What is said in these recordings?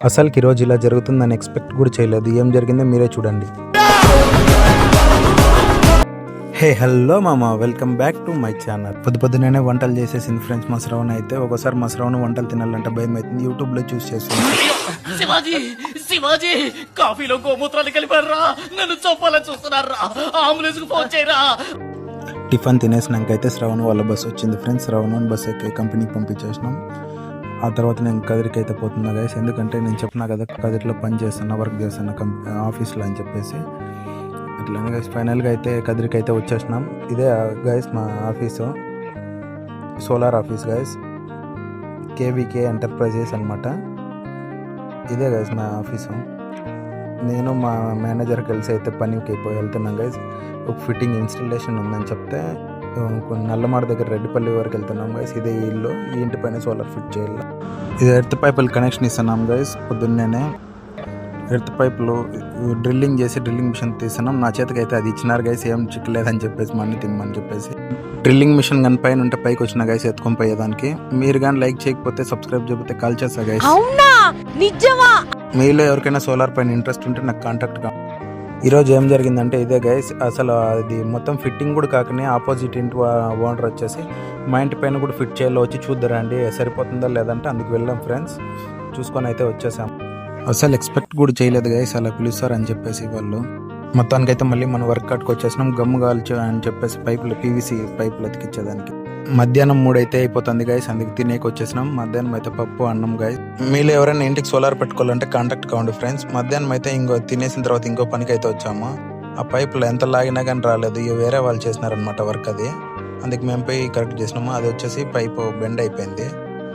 అసలుకి ఈరోజు ఇలా జరుగుతుందని ఎక్స్పెక్ట్ కూడా చేయలేదు. ఏం జరిగిందో మీరే చూడండి. హే హలో మామ, welcome back to my channel. పొద్దున్నే వంటలు చేసేసింది ఫ్రెండ్స్ మా శ్రవణ్ అయితే. ఒకసారి మా శ్రవణ్ వంటలు తినాలంటే భయం అవుతుంది. యూట్యూబ్ లో చూస్ చేస్తుంది. శివాజీ కాఫీలో గోమూత్రాలు కలిపారా, నన్ను చంపాలని చూస్తున్నారా, అంబులెన్స్ కు ఫోన్ చేయరా. టిఫిన్ తినేసినాకైతే శ్రవణ్ వాళ్ళ బస్సు వచ్చింది ఫ్రెండ్స్. శ్రవణ్ బస్ ఎక్కి కంపెనీకి పంపించేసినాం. ఆ తర్వాత నేను కదిరికి అయితే పోతున్నా గైస్. ఎందుకంటే నేను చెప్పినా కదా కదిరిలో పని చేస్తున్నా, వర్క్ చేస్తున్నా ఆఫీస్లో అని చెప్పేసి. అట్లానే గైస్ ఫైనల్గా అయితే కదిరికి అయితే వచ్చేసినాం. ఇదే గైస్ మా office, solar office guys, KVK enterprises అనమాట. ఇదే గైస్ మా ఆఫీసు. నేను మా మేనేజర్ కలిసి అయితే పనికి అయిపోయి వెళ్తున్నాం గైస్. ఒక ఫిట్టింగ్ ఇన్స్టలేషన్ ఉందని చెప్తే నల్లమాడ దగ్గర రెడ్డిపల్లి వరకు వెళ్తున్నాం గైస్. ఇదే ఈ ఇల్లు, ఈ ఇంటి పైన సోలార్ ఫిట్ చేయాలి. ఇది ఎర్త్ పైపులు కనెక్షన్ ఇస్తున్నాం గైస్. పొద్దున్నే ఎర్త్ పైపులు డ్రిల్లింగ్ చేసి డ్రిల్లింగ్ మిషన్ తీస్తున్నాం. నా చేతికి అయితే అది ఇచ్చినారు గైస్, ఏం చిక్కలేదని చెప్పేసి మన్ని తిమ్మని చెప్పేసి. డ్రిల్లింగ్ మిషన్ కానీ పైన ఉంటే పైకి వచ్చిన గైస్ ఎత్తుకొని పోయేదానికి. మీరు కానీ లైక్ చేయకపోతే సబ్స్క్రైబ్ చేయకపోతే కాల్ చేస్తా గైస్. మీలో ఎవరికైనా సోలార్ పైన ఇంట్రెస్ట్ ఉంటే నాకు కాంటాక్ట్ కా. ఈరోజు ఏం జరిగిందంటే ఇదే గైస్, అసలు అది మొత్తం ఫిట్టింగ్ కూడా కాకనే ఆపోజిట్ ఇంటి ఓనర్ వచ్చేసి మా ఇంటి పైన కూడా ఫిట్ చేయాలో వచ్చి చూద్దరా అండి సరిపోతుందా లేదంటే అందుకు వెళ్ళాం ఫ్రెండ్స్. చూసుకొని అయితే వచ్చేసాం. అసలు ఎక్స్పెక్ట్ కూడా చేయలేదు గైస్ అలా పిలుస్తారని చెప్పేసి వాళ్ళు. మొత్తానికైతే మళ్ళీ మన వర్క్ కాట్కి వచ్చేసినాం. గమ్ము కాల్చు అని చెప్పేసి పైపులు పీవీసీ పైపులు అతికిచ్చేదానికి. మధ్యాహ్నం 3 అయితే అయిపోతుంది గైస్, అందుకు తినేకి వచ్చేసినాం. మధ్యాహ్నం అయితే పప్పు అన్నం గైస్. మీరు ఎవరైనా ఇంటికి సోలార్ పెట్టుకోవాలంటే కాంటాక్ట్ కావండి ఫ్రెండ్స్. మధ్యాహ్నం అయితే తినేసిన తర్వాత ఇంకో పనికి అయితే వచ్చాము. ఆ పైపులు ఎంత లాగినా కానీ రాలేదు, వేరే వాళ్ళు చేసినారనమాట వర్క్ అది. అందుకు మేము పోయి కరెక్ట్ చేసినాము. అది వచ్చేసి పైపు బెండ్ అయిపోయింది.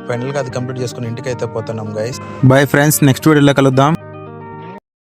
ఫైనల్గా అది కంప్లీట్ చేసుకుని ఇంటికి అయితే పోతున్నాం గైస్. బాయ్ ఫ్రెండ్స్, నెక్స్ట్ వీడియోలో కలుద్దాం.